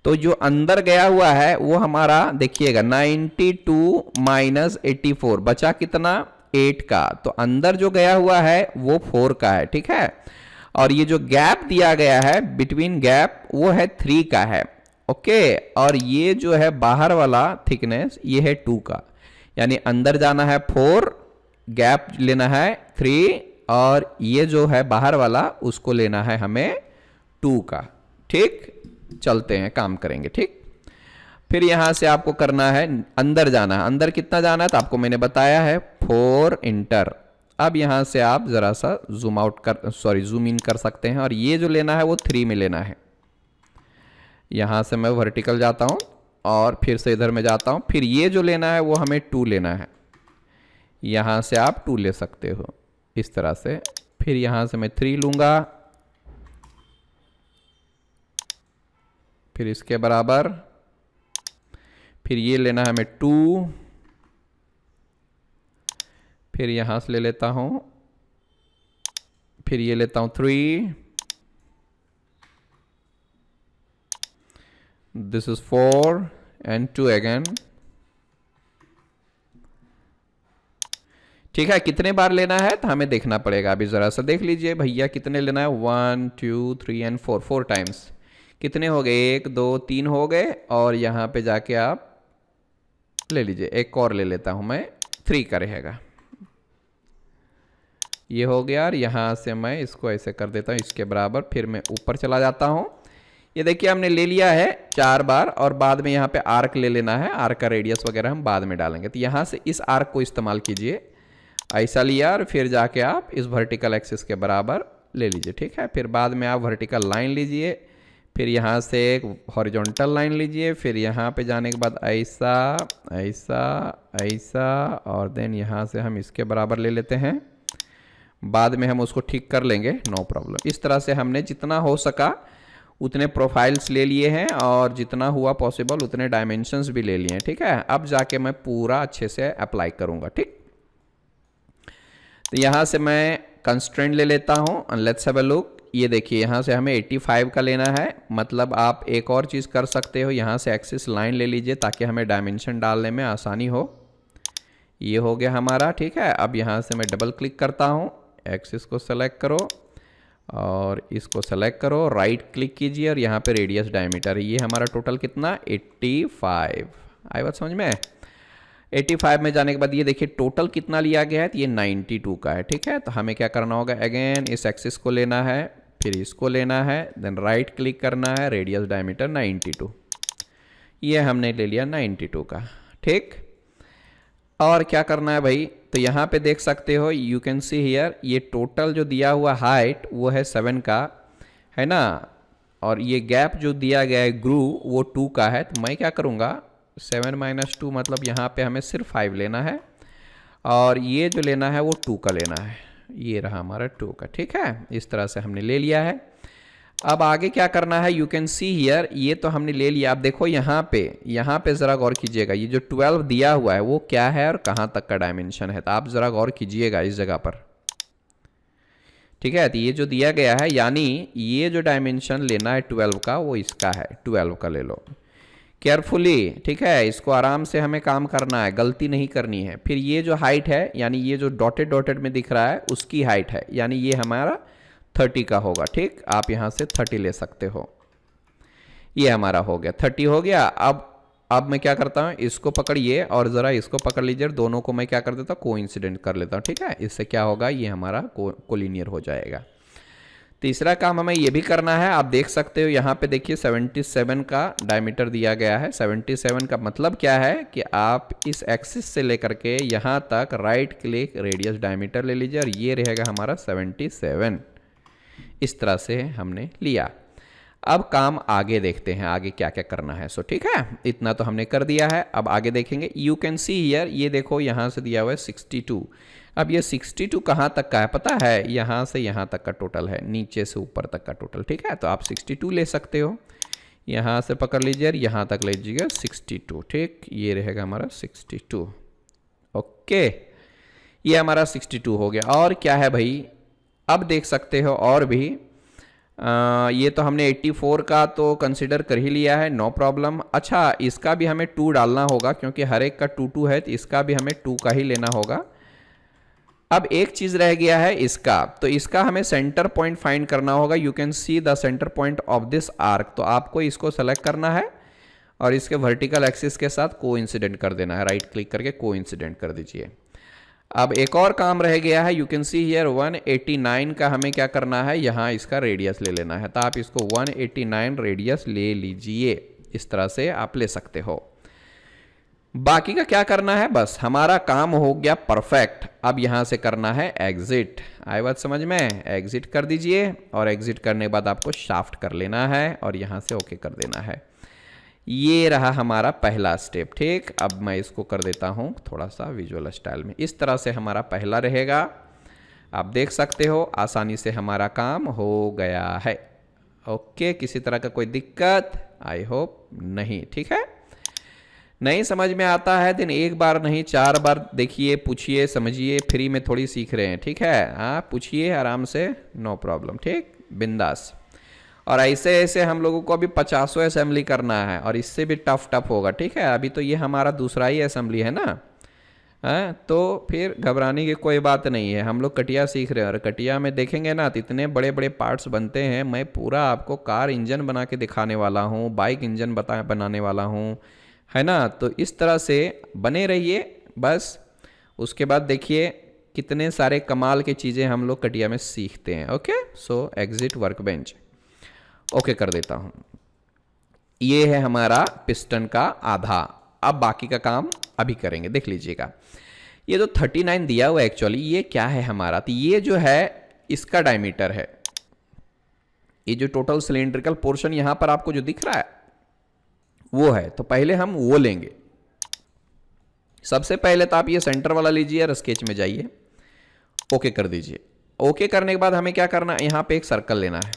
तो जो अंदर गया हुआ है वो हमारा देखिएगा 92 माइनस 84 बचा कितना, 8 का। तो अंदर जो गया हुआ है वो 4 का है। ठीक है, और ये जो गैप दिया गया है बिटवीन गैप वो है 3 का है। ओके, और ये जो है बाहर वाला थिकनेस ये है 2 का, यानी अंदर जाना है 4, गैप लेना है 3, और ये जो है बाहर वाला उसको लेना है हमें 2 का। ठीक, चलते हैं काम करेंगे। ठीक, फिर यहां से आपको करना है अंदर जाना है। अंदर कितना जाना है तो आपको मैंने बताया है 4 इंटर। अब यहां से आप जरा सा जूम इन कर सकते हैं, और ये जो लेना है वो 3 में लेना है। यहां से मैं वर्टिकल जाता हूं और फिर से इधर में जाता हूं, फिर ये जो लेना है वो हमें 2 लेना है। यहां से आप 2 ले सकते हो इस तरह से। फिर यहां से मैं 3 लूंगा, फिर इसके बराबर, फिर ये लेना है हमें 2, फिर यहां से ले लेता हूं, फिर ये लेता हूं 3, दिस इज 4 एंड 2 अगेन। ठीक है, कितने बार लेना है तो हमें देखना पड़ेगा। अभी ज़रा सा देख लीजिए भैया, कितने लेना है, 1 2 3 एंड 4, 4 टाइम्स। कितने हो गए, 1 2 3 हो गए, और यहाँ पे जाके आप ले लीजिए, एक और ले लेता हूँ मैं, 3 का रहेगा। ये हो गया, और यहाँ से मैं इसको ऐसे कर देता हूँ इसके बराबर, फिर मैं ऊपर चला जाता हूँ। ये देखिए हमने ले लिया है 4 बार, और बाद में यहाँ पे आर्क ले लेना है, आर्क का रेडियस वगैरह हम बाद में डालेंगे। तो यहाँ से इस आर्क को इस्तेमाल कीजिए, ऐसा लिया, और फिर जाके आप इस वर्टिकल एक्सिस के बराबर ले लीजिए। ठीक है, फिर बाद में आप वर्टिकल लाइन लीजिए, फिर यहाँ से एक हॉरिजॉन्टल लाइन लीजिए, फिर यहाँ पे जाने के बाद ऐसा ऐसा ऐसा, और देन यहाँ से हम इसके बराबर ले लेते हैं। बाद में हम उसको ठीक कर लेंगे, नो प्रॉब्लम। इस तरह से हमने जितना हो सका उतने प्रोफाइल्स ले लिए हैं, और जितना हुआ पॉसिबल उतने डायमेंशंस भी ले लिए हैं। ठीक है, अब जाके मैं पूरा अच्छे से अप्लाई करूँगा। ठीक, तो यहाँ से मैं कंस्ट्रेंट ले लेता हूँ, लेट्स हैव अ लुक। ये देखिए यहाँ से हमें 85 का लेना है, मतलब आप एक और चीज़ कर सकते हो, यहाँ से एक्सिस लाइन ले लीजिए ताकि हमें डायमेंशन डालने में आसानी हो। ये हो गया हमारा। ठीक है, अब यहाँ से मैं डबल क्लिक करता हूँ, एक्सिस को सेलेक्ट करो और इसको सेलेक्ट करो, राइट क्लिक कीजिए, और यहाँ पे रेडियस डायमीटर, ये हमारा टोटल कितना, 85। आई बात समझ में? 85 में जाने के बाद ये देखिए टोटल कितना लिया गया है, तो ये 92 का है। ठीक है, तो हमें क्या करना होगा, अगेन इस एक्सिस को लेना है, फिर इसको लेना है, देन राइट क्लिक करना है, रेडियस डायमीटर 92, ये हमने ले लिया 92 का। ठीक, और क्या करना है भाई, तो यहाँ पे देख सकते हो, यू कैन सी हियर, ये टोटल जो दिया हुआ हाइट वो है 7 का, है ना, और ये गैप जो दिया गया है ग्रूव वो 2 का है। तो मैं क्या करूँगा, 7 - 2 मतलब यहाँ पे हमें सिर्फ 5 लेना है, और ये जो लेना है वो 2 का लेना है, ये रहा हमारा 2 का। ठीक है, इस तरह से हमने ले लिया है। अब आगे क्या करना है, यू कैन सी हियर, ये तो हमने ले लिया। अब देखो यहाँ पे ज़रा गौर कीजिएगा, ये जो 12 दिया हुआ है वो क्या है और कहाँ तक का डायमेंशन है, तो आप ज़रा गौर कीजिएगा इस जगह पर। ठीक है, तो ये जो दिया गया है, यानी ये जो डायमेंशन लेना है 12 का वो इसका है, 12 का ले लो केयरफुली। ठीक है, इसको आराम से हमें काम करना है, गलती नहीं करनी है। फिर ये जो हाइट है, यानी ये जो डॉटेड डॉटेड में दिख रहा है उसकी हाइट है, यानी ये हमारा 30 का होगा। ठीक, आप यहाँ से 30 ले सकते हो, ये हमारा हो गया, 30 हो गया। अब मैं क्या करता हूँ, इसको पकड़िए और ज़रा इसको पकड़ लीजिए, दोनों को मैं क्या कर देता हूँ, कोइंसिडेंट कर लेता हूँ। ठीक है, इससे क्या होगा, ये हमारा कोलिनियर हो जाएगा। तीसरा काम हमें ये भी करना है, आप देख सकते हो यहाँ पे देखिए 77 का डायमीटर दिया गया है। 77 का मतलब क्या है कि आप इस एक्सिस से लेकर के यहाँ तक राइट क्लिक रेडियस डायमीटर ले लीजिए, और ये रहेगा हमारा 77। इस तरह से हमने लिया। अब काम आगे देखते हैं, आगे क्या क्या करना है। सो ठीक है, इतना तो हमने कर दिया है। अब आगे देखेंगे, यू कैन सी हियर, ये देखो यहाँ से दिया हुआ है 62। अब ये 62 कहाँ तक का है पता है, यहाँ से यहाँ तक का टोटल है, नीचे से ऊपर तक का टोटल। ठीक है, तो आप 62 ले सकते हो, यहाँ से पकड़ लीजिए और यहाँ तक ले लीजिएगा 62। ठीक, ये रहेगा हमारा 62। ओके, ये हमारा 62 हो गया। और क्या है भाई, अब देख सकते हो और भी, ये तो हमने 84 का तो कंसिडर कर ही लिया है, नो प्रॉब्लम। अच्छा, इसका भी हमें 2 डालना होगा, क्योंकि हर एक का 2 2 है, तो इसका भी हमें 2 का ही लेना होगा। अब एक चीज़ रह गया है इसका, तो इसका हमें सेंटर पॉइंट फाइंड करना होगा। You can see the centre point of this arc, तो आपको इसको सेलेक्ट करना है और इसके वर्टिकल एक्सिस के साथ कोइंसिडेंट कर देना है, राइट क्लिक करके कोइंसिडेंट कर दीजिए। अब एक और काम रह गया है, यू कैन सी हियर 189 का हमें क्या करना है, यहाँ इसका रेडियस ले लेना है, तो आप इसको 189 रेडियस ले लीजिए। इस तरह से आप ले सकते हो। बाकी का क्या करना है, बस हमारा काम हो गया परफेक्ट। अब यहाँ से करना है एग्जिट। आई बात समझ में, एग्जिट कर दीजिए, और एग्जिट करने के बाद आपको शाफ्ट कर लेना है और यहाँ से ओके कर देना है। ये रहा हमारा पहला स्टेप। ठीक, अब मैं इसको कर देता हूँ थोड़ा सा विजुअल स्टाइल में। इस तरह से हमारा पहला रहेगा, आप देख सकते हो आसानी से हमारा काम हो गया है। ओके, किसी तरह का कोई दिक्कत आई होप नहीं। ठीक है, नहीं समझ में आता है दिन एक बार नहीं 4 बार देखिए, पूछिए, समझिए, फ्री में थोड़ी सीख रहे हैं। ठीक है, हाँ पूछिए आराम से, नो प्रॉब्लम। ठीक, बिंदास। और ऐसे ऐसे हम लोगों को अभी 50 असेंबली करना है, और इससे भी टफ होगा। ठीक है, अभी तो ये हमारा दूसरा ही असेंबली है ना, हैं, तो फिर घबराने की कोई बात नहीं है। हम लोग कटिया सीख रहे हैं और कटिया में देखेंगे ना तो इतने बड़े बड़े पार्ट्स बनते हैं। मैं पूरा आपको कार इंजन बना के दिखाने वाला हूँ, बाइक इंजन बनाने वाला हूँ, है ना। तो इस तरह से बने रहिए बस। उसके बाद देखिए कितने सारे कमाल की चीज़ें हम लोग कटिया में सीखते हैं। ओके, सो एग्जिट वर्कबेंच ओके कर देता हूँ। ये है हमारा पिस्टन का आधा। अब बाकी का काम अभी करेंगे, देख लीजिएगा। ये जो 39 दिया हुआ है एक्चुअली ये क्या है हमारा, तो ये जो है इसका डायमीटर है। ये जो टोटल सिलेंड्रिकल पोर्शन यहां पर आपको जो दिख रहा है वो है। तो पहले हम वो लेंगे। सबसे पहले तो आप ये सेंटर वाला लीजिए और स्केच में जाइए, ओके कर दीजिए। ओके करने के बाद हमें क्या करना है, यहां पे एक सर्कल लेना है।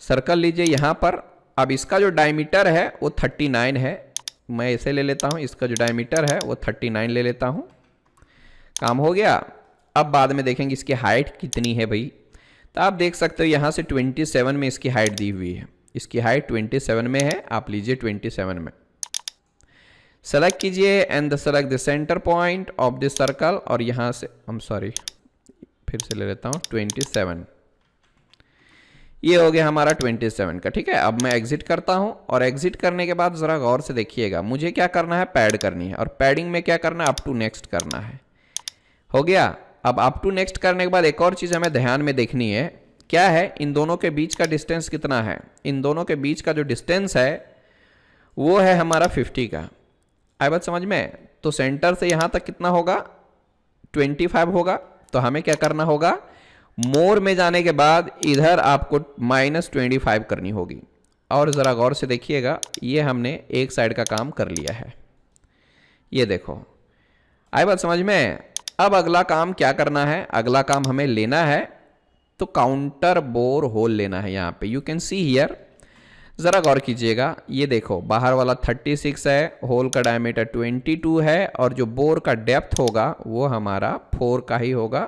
सर्कल लीजिए यहां पर। अब इसका जो डायमीटर है वो 39 है। मैं इसे ले लेता हूं, इसका जो डायमीटर है वो 39 ले लेता हूं। काम हो गया। अब बाद में देखेंगे इसकी हाइट कितनी है भाई। तो आप देख सकते हो यहाँ से 27 में इसकी हाइट दी हुई है। इसकी हाइट 27 में है, आप लीजिए 27 में सेलेक्ट कीजिए and select the centre point of this circle. और यहाँ से फिर से ले लेता हूँ 27। ये हो गया हमारा 27 का, ठीक है। अब मैं एग्जिट करता हूं और एग्जिट करने के बाद जरा गौर से देखिएगा, मुझे क्या करना है, पैड करनी है। और पैडिंग में क्या करना है, अप टू नेक्स्ट करना है। हो गया। अब अप टू नेक्स्ट करने के बाद एक और चीज हमें ध्यान में देखनी है, क्या है, इन दोनों के बीच का डिस्टेंस कितना है। इन दोनों के बीच का जो डिस्टेंस है वो है हमारा 50 का। आई बात समझ में। तो सेंटर से यहां तक कितना होगा, 25 होगा। तो हमें क्या करना होगा, मोर में जाने के बाद इधर आपको -25 करनी होगी। और ज़रा गौर से देखिएगा, ये हमने एक साइड का काम कर लिया है। ये देखो, आई बात समझ में। अब अगला काम क्या करना है, अगला काम हमें लेना है तो काउंटर बोर होल लेना है। यहाँ पे यू कैन सी हियर, ज़रा गौर कीजिएगा। ये देखो बाहर वाला 36 है, होल का डायमीटर 22 है और जो बोर का डेप्थ होगा वो हमारा 4 का ही होगा।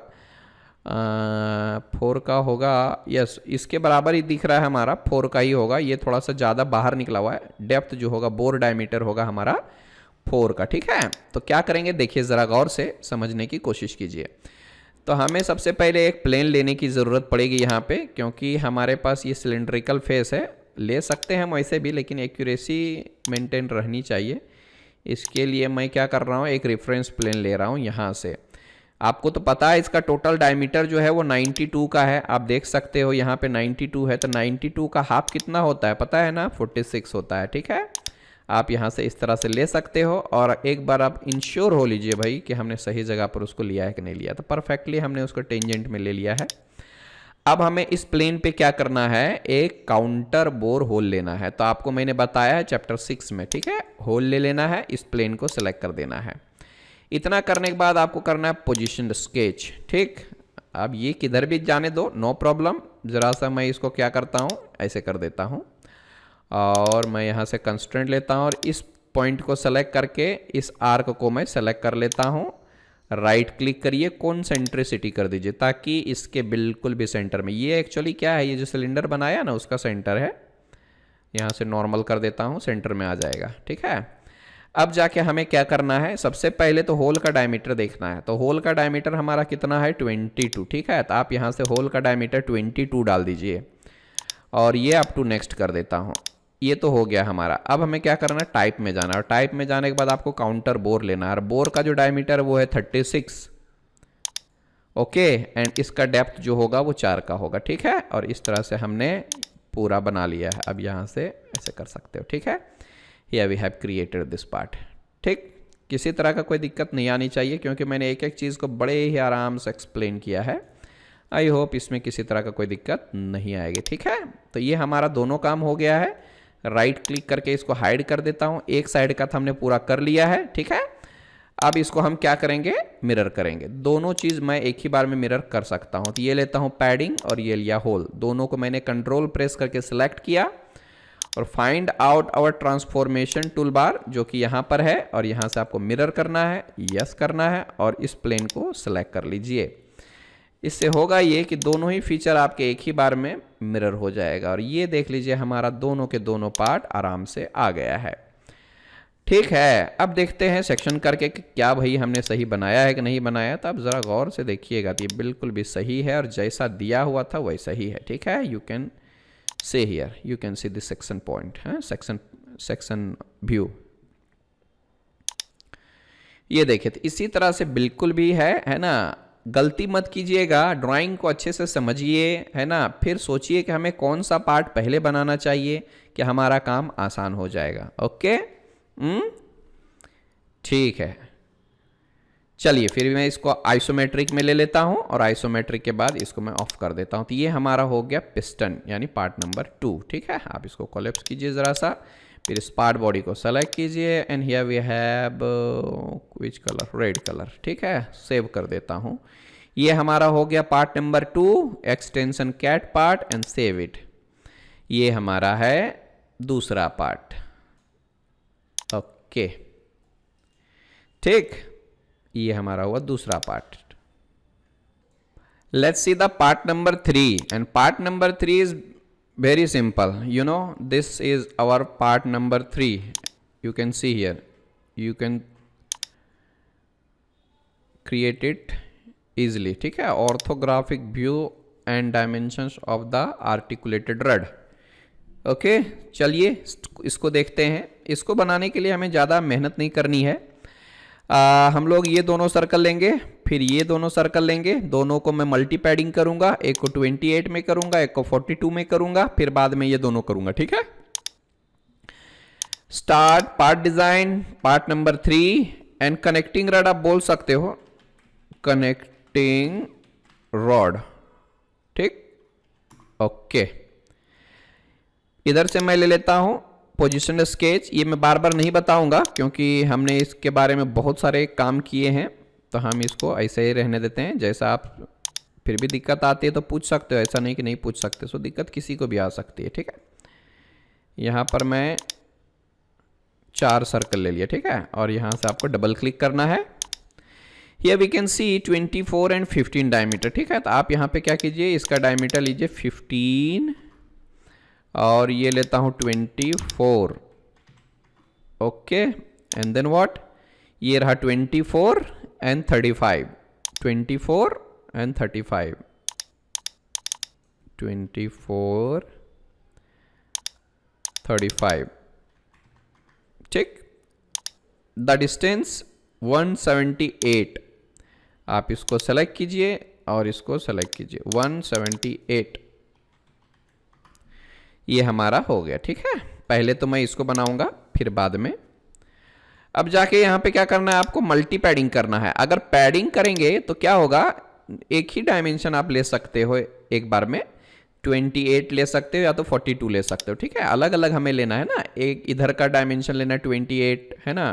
4 का होगा, यस, इसके बराबर ही दिख रहा है हमारा, 4 का ही होगा। ये थोड़ा सा ज़्यादा बाहर निकला हुआ है। डेप्थ जो होगा, बोर डायमीटर होगा हमारा 4 का, ठीक है। तो क्या करेंगे देखिए, ज़रा गौर से समझने की कोशिश कीजिए। तो हमें सबसे पहले एक प्लेन लेने की ज़रूरत पड़ेगी यहाँ पे, क्योंकि हमारे पास ये सिलेंड्रिकल फेस है। ले सकते हैं हम वैसे भी, लेकिन एक्यूरेसी मेंटेन रहनी चाहिए। इसके लिए मैं क्या कर रहा हूँ, एक रेफरेंस प्लेन ले रहा हूँ यहाँ से। आपको तो पता है इसका टोटल डायमीटर जो है वो 92 का है। आप देख सकते हो यहाँ पे 92 है, तो 92 का हाफ कितना होता है पता है ना, 46 होता है, ठीक है। आप यहाँ से इस तरह से ले सकते हो और एक बार आप इंश्योर हो लीजिए भाई कि हमने सही जगह पर उसको लिया है कि नहीं लिया। तो परफेक्टली हमने उसको टेंजेंट में ले लिया है। अब हमें इस प्लेन पे क्या करना है, एक काउंटर बोर होल लेना है। तो आपको मैंने बताया है चैप्टर 6 में, ठीक है। होल ले लेना है, इस प्लेन को सिलेक्ट कर देना है। इतना करने के बाद आपको करना है पोजीशन स्केच, ठीक। अब ये किधर भी जाने दो, नो प्रॉब्लम। ज़रा सा मैं इसको क्या करता हूँ, ऐसे कर देता हूँ और मैं यहाँ से कंस्ट्रेंट लेता हूँ और इस पॉइंट को सेलेक्ट करके इस आर्क को मैं सेलेक्ट कर लेता हूँ। राइट क्लिक करिए, कॉन्सेंट्रिसिटी कर दीजिए ताकि इसके बिल्कुल भी सेंटर में, ये एक्चुअली क्या है, ये जो सिलेंडर बनाया ना उसका सेंटर है। यहाँ से नॉर्मल कर देता हूँ, सेंटर में आ जाएगा, ठीक है। अब जाके हमें क्या करना है, सबसे पहले तो होल का डायमीटर देखना है। तो होल का डायमीटर हमारा कितना है, 22, ठीक है। तो आप यहाँ से होल का डायमीटर 22 डाल दीजिए और ये अप टू नेक्स्ट कर देता हूँ। ये तो हो गया हमारा। अब हमें क्या करना है, टाइप में जाना है। और टाइप में जाने के बाद आपको काउंटर बोर लेना है और बोर का जो डायमीटर वो है 36, ओके। एंड इसका डेप्थ जो होगा वो 4 का होगा, ठीक है। और इस तरह से हमने पूरा बना लिया है। अब यहाँ से ऐसे कर सकते हो, ठीक है। Here we have created this part, ठीक। किसी तरह का कोई दिक्कत नहीं आनी चाहिए क्योंकि मैंने एक एक चीज़ को बड़े ही आराम से एक्सप्लेन किया है। आई होप इसमें किसी तरह का कोई दिक्कत नहीं आएगी, ठीक है। तो ये हमारा दोनों काम हो गया है। राइट क्लिक करके इसको हाइड कर देता हूँ। एक साइड का तो हमने पूरा कर लिया है, ठीक है। अब इसको हम क्या करेंगे, मिरर करेंगे। दोनों चीज़ मैं एक ही बार में मिरर कर सकता हूँ। तो ये लेता हूँ पैडिंग और ये लिया होल, दोनों को मैंने कंट्रोल प्रेस करके सिलेक्ट किया और find out our transformation tool bar जो कि यहाँ पर है। और यहाँ से आपको मिरर करना है, यस करना है और इस प्लेन को सिलेक्ट कर लीजिए। इससे होगा ये कि दोनों ही फीचर आपके एक ही बार में मिरर हो जाएगा। और ये देख लीजिए हमारा दोनों के दोनों पार्ट आराम से आ गया है। ठीक है, अब देखते हैं सेक्शन करके कि क्या भाई हमने सही बनाया है कि नहीं बनाया। तो आप ज़रा गौर से देखिएगा तो ये बिल्कुल भी सही है और जैसा दिया हुआ था वैसा ही है। ठीक है, you can say here, you can see this section point है, सेक्शन व्यू। ये देखिए, तो इसी तरह से बिल्कुल भी है ना। गलती मत कीजिएगा, ड्राइंग को अच्छे से समझिए, है ना। फिर सोचिए कि हमें कौन सा पार्ट पहले बनाना चाहिए कि हमारा काम आसान हो जाएगा। ओके, ठीक है। चलिए फिर मैं इसको आइसोमेट्रिक में ले लेता हूं और आइसोमेट्रिक के बाद इसको मैं ऑफ कर देता हूं। तो ये हमारा हो गया पिस्टन यानी पार्ट नंबर 2। ठीक है, आप इसको कोलैप्स कीजिए ज़रा सा, फिर इस पार्ट बॉडी को सेलेक्ट कीजिए and here we have which colour, red colour. ठीक है, सेव कर देता हूं। ये हमारा हो गया part number 2, extension cut part and save it. ये हमारा है दूसरा पार्ट। ओके, ठीक, ये हमारा हुआ दूसरा part. Let's see the part number 3 and part number 3 is very simple. You know, this is our part number 3. You can see here, you can create it easily. ठीक है, orthographic view and dimensions of the articulated rod. Okay, चलिए इसको देखते हैं। इसको बनाने के लिए हमें ज़्यादा मेहनत नहीं करनी है। हम लोग ये दोनों सर्कल लेंगे, फिर ये दोनों सर्कल लेंगे, दोनों को मैं मल्टी पैडिंग करूंगा, एक को 28 में करूंगा, एक को 42 में करूंगा, फिर बाद में ये दोनों करूंगा। ठीक है, start part design, part number 3 and connecting rod. आप बोल सकते हो कनेक्टिंग रॉड। ठीक, ओके, इधर से मैं ले लेता हूं पोजीशन स्केच। ये मैं बार बार नहीं बताऊंगा क्योंकि हमने इसके बारे में बहुत सारे काम किए हैं, तो हम इसको ऐसे ही रहने देते हैं। जैसा आप फिर भी दिक्कत आती है तो पूछ सकते हो, ऐसा नहीं कि नहीं पूछ सकते। सो दिक्कत किसी को भी आ सकती है। ठीक है, यहाँ पर मैं 4 सर्कल ले लिया। ठीक है, और यहाँ से आपको डबल क्लिक करना है। Here we can see 24 and 15 diameter. ठीक है, तो आप यहाँ पे क्या कीजिए, इसका डायमीटर लीजिए 15 और ये लेता हूँ 24। ओके, एंड देन व्हाट, ये रहा 24 एंड 35, 24 एंड 35, 24 35। ठीक, द डिस्टेंस 178। आप इसको सेलेक्ट कीजिए और इसको सेलेक्ट कीजिए, 178। ये हमारा हो गया। ठीक है, पहले तो मैं इसको बनाऊंगा फिर बाद में। अब जाके यहाँ पे क्या करना है, आपको मल्टी पैडिंग करना है। अगर पैडिंग करेंगे तो क्या होगा, एक ही डायमेंशन आप ले सकते हो एक बार में, 28 ले सकते हो या तो 42 ले सकते हो। ठीक है, अलग अलग हमें लेना है ना, एक इधर का डायमेंशन लेना है 28 है ना,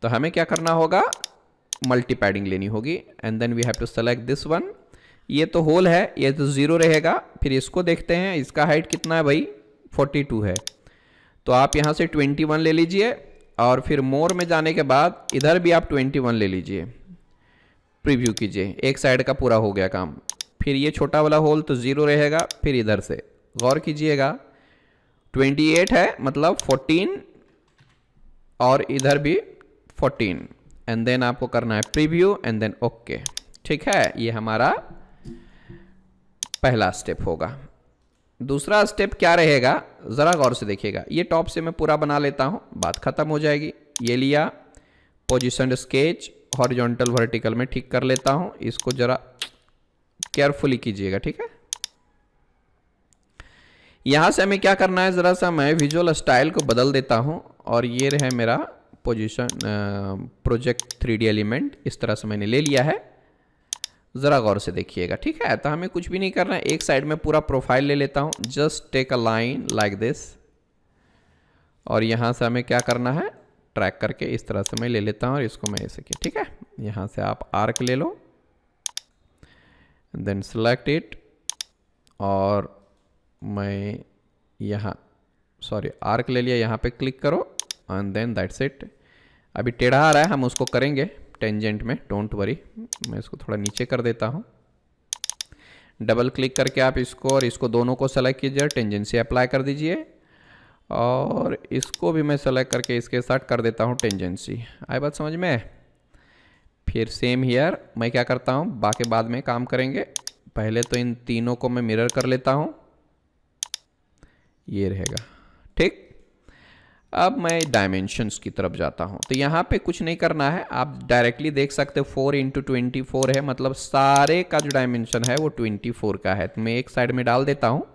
तो हमें क्या करना होगा, मल्टी पैडिंग लेनी होगी। And then we have to select this one. ये तो होल है, ये तो 0 रहेगा। फिर इसको देखते हैं, इसका हाइट कितना है भाई, 42 है, तो आप यहाँ से 21 ले लीजिए और फिर मोर में जाने के बाद इधर भी आप 21 ले लीजिए, प्रीव्यू कीजिए। एक साइड का पूरा हो गया काम। फिर ये छोटा वाला होल तो 0 रहेगा। फिर इधर से गौर कीजिएगा, 28 है मतलब 14 और इधर भी 14। एंड देन आपको करना है प्रीव्यू एंड देन ओके। ठीक है, ये हमारा पहला स्टेप होगा। दूसरा स्टेप क्या रहेगा, ज़रा गौर से देखिएगा। ये टॉप से मैं पूरा बना लेता हूँ, बात ख़त्म हो जाएगी। ये लिया, पोजीशन स्केच हॉरिजॉन्टल वर्टिकल में ठीक कर लेता हूँ। इसको ज़रा केयरफुली कीजिएगा। ठीक है, यहाँ से हमें क्या करना है, ज़रा सा मैं विजुअल स्टाइल को बदल देता हूँ और ये रहे मेरा पोजीशन प्रोजेक्ट 3D एलिमेंट। इस तरह से मैंने ले लिया है, ज़रा गौर से देखिएगा। ठीक है, तो हमें कुछ भी नहीं करना है, एक साइड में पूरा प्रोफाइल ले लेता हूँ। Just take a line like this और यहाँ से हमें क्या करना है, ट्रैक करके इस तरह से मैं ले लेता हूँ और इसको मैं ऐसे किया। ठीक है, यहाँ से आप आर्क ले लो, देन सेलेक्ट इट और मैं यहाँ आर्क ले लिया, यहाँ पे क्लिक करो एंड देन दैट्स इट। अभी टेढ़ा आ रहा है, हम उसको करेंगे टेंजेंट में, डोंट वरी। मैं इसको थोड़ा नीचे कर देता हूँ। डबल क्लिक करके आप इसको और इसको दोनों को सेलेक्ट कीजिए, टेंजेंसी अप्लाई कर दीजिए और इसको भी मैं सेलेक्ट करके इसके साथ कर देता हूँ टेंजेंसी। आई बात समझ में? फिर सेम हियर मैं क्या करता हूँ, बाकी बाद में काम करेंगे, पहले तो इन तीनों को मैं मिरर कर लेता हूँ, ये रहेगा ठीक। अब मैं डायमेंशंस की तरफ जाता हूँ, तो यहाँ पे कुछ नहीं करना है, आप डायरेक्टली देख सकते हो 4 × 24 है, मतलब सारे का जो डायमेंशन है वो 24 का है। तो मैं एक साइड में डाल देता हूँ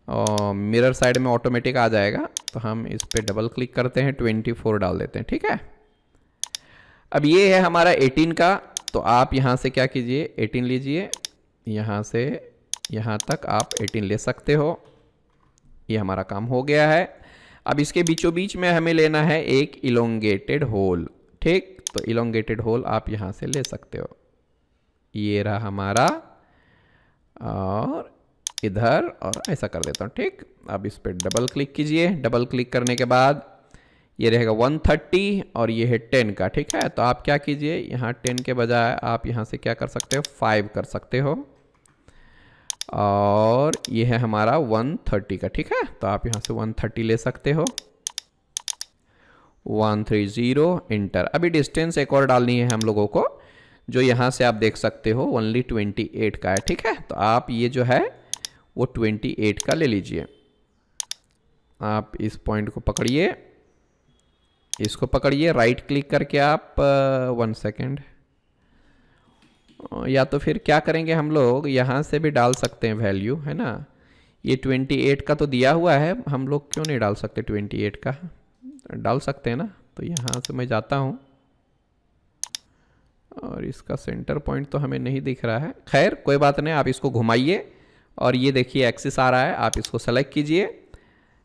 और मिरर साइड में ऑटोमेटिक आ जाएगा। तो हम इस पर डबल क्लिक करते हैं, 24 डाल देते हैं, ठीक है। अब ये है हमारा 18 का, तो आप यहाँ से क्या कीजिए, 18 लीजिए, यहाँ से यहाँ तक आप 18 ले सकते हो। ये हमारा काम हो गया है। अब इसके बीचों बीच में हमें लेना है एक इलोंगेटेड होल, ठीक। तो इलोंगेटेड होल आप यहाँ से ले सकते हो, ये रहा हमारा, और इधर, और ऐसा कर देता हूँ, ठीक। अब इस पर डबल क्लिक कीजिए, डबल क्लिक करने के बाद ये रहेगा 130 और ये है 10 का, ठीक है। तो आप क्या कीजिए, यहाँ 10 के बजाय आप यहाँ से क्या कर सकते हो, 5 कर सकते हो, और ये है हमारा 130 का, ठीक है। तो आप यहाँ से 130 ले सकते हो, 130 इंटर। अभी डिस्टेंस एक और डालनी है हम लोगों को, जो यहाँ से आप देख सकते हो ओनली 28 का है, ठीक है। तो आप ये जो है वो 28 का ले लीजिए। आप इस पॉइंट को पकड़िए, इसको पकड़िए, राइट क्लिक करके आप 1 सेकेंड, या तो फिर क्या करेंगे हम लोग, यहाँ से भी डाल सकते हैं वैल्यू, है ना। ये 28 का तो दिया हुआ है, हम लोग क्यों नहीं डाल सकते, 28 का डाल सकते हैं ना। तो यहाँ से मैं जाता हूँ और इसका सेंटर पॉइंट तो हमें नहीं दिख रहा है, खैर कोई बात नहीं। आप इसको घुमाइए और ये देखिए एक्सिस आ रहा है, आप इसको सेलेक्ट कीजिए,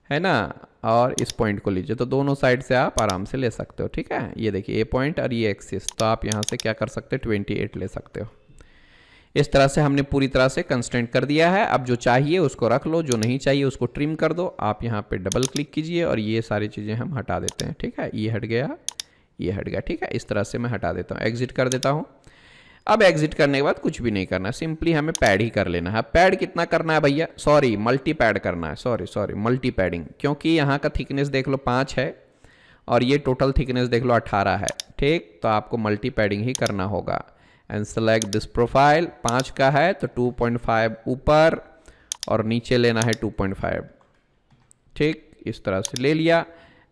है ना, और इस पॉइंट को लीजिए, तो दोनों साइड से आप आराम से ले सकते हो, ठीक है। ये देखिए ए पॉइंट और ये एक्सिस, तो आप यहाँ से क्या कर सकते हो, 28 ले सकते हो। इस तरह से हमने पूरी तरह से कंस्ट्रेंट कर दिया है। अब जो चाहिए उसको रख लो, जो नहीं चाहिए उसको ट्रिम कर दो। आप यहाँ पे डबल क्लिक कीजिए और ये सारी चीज़ें हम हटा देते हैं, ठीक है। ये हट गया, ये हट गया, ठीक है। इस तरह से मैं हटा देता हूँ, एग्जिट कर देता हूँ। अब एग्जिट करने के बाद कुछ भी नहीं करना, सिंपली हमें पैड ही कर लेना है। पैड कितना करना है भैया, सॉरी मल्टी पैड करना है, सॉरी मल्टी पैडिंग, क्योंकि यहाँ का थिकनेस देख लो 5 है और ये टोटल थिकनेस देख लो 18 है, ठीक। तो आपको मल्टी पैडिंग ही करना होगा। एंड सेलेक्ट दिस प्रोफाइल, 5 का है तो 2.5 ऊपर और नीचे लेना है 2.5, ठीक। इस तरह से ले लिया।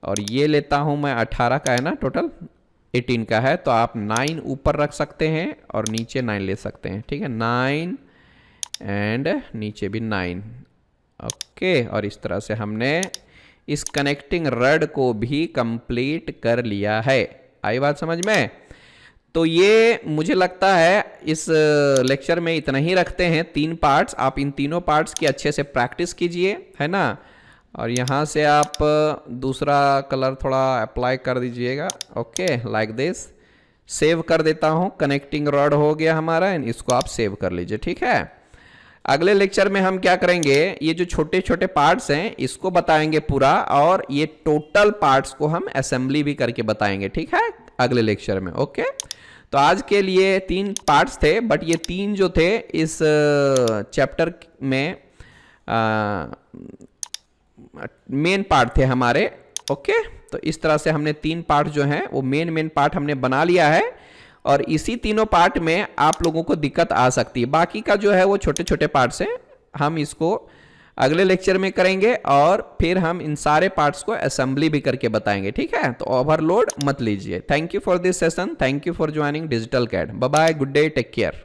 और ये लेता हूँ मैं 18 का है ना, टोटल 18 का है, तो आप 9 ऊपर रख सकते हैं और नीचे 9 ले सकते हैं, ठीक है। 9 एंड नीचे भी 9, ओके। और इस तरह से हमने इस कनेक्टिंग रड को भी कंप्लीट कर लिया है। आई बात समझ में? तो ये मुझे लगता है इस लेक्चर में इतना ही रखते हैं, 3 पार्ट्स। आप इन तीनों पार्ट्स की अच्छे से प्रैक्टिस कीजिए, है ना। और यहाँ से आप दूसरा कलर थोड़ा अप्लाई कर दीजिएगा, ओके, लाइक दिस। सेव कर देता हूँ, कनेक्टिंग रॉड हो गया हमारा, इसको आप सेव कर लीजिए, ठीक है। अगले लेक्चर में हम क्या करेंगे, ये जो छोटे छोटे पार्ट्स हैं इसको बताएंगे पूरा, और ये टोटल पार्ट्स को हम असेंबली भी करके बताएंगे, ठीक है, अगले लेक्चर में, ओके। तो आज के लिए 3 पार्ट्स थे, बट ये 3 जो थे इस चैप्टर में मेन पार्ट थे हमारे, ओके। तो इस तरह से हमने 3 पार्ट जो हैं वो मेन पार्ट हमने बना लिया है, और इसी तीनों पार्ट में आप लोगों को दिक्कत आ सकती है। बाकी का जो है वो छोटे छोटे पार्ट्स हैं, हम इसको अगले लेक्चर में करेंगे, और फिर हम इन सारे पार्ट्स को असेंबली भी करके बताएंगे, ठीक है। तो ओवरलोड मत लीजिए। Thank you for this session, thank you for joining Digital CAD. Bye bye, good day, take care.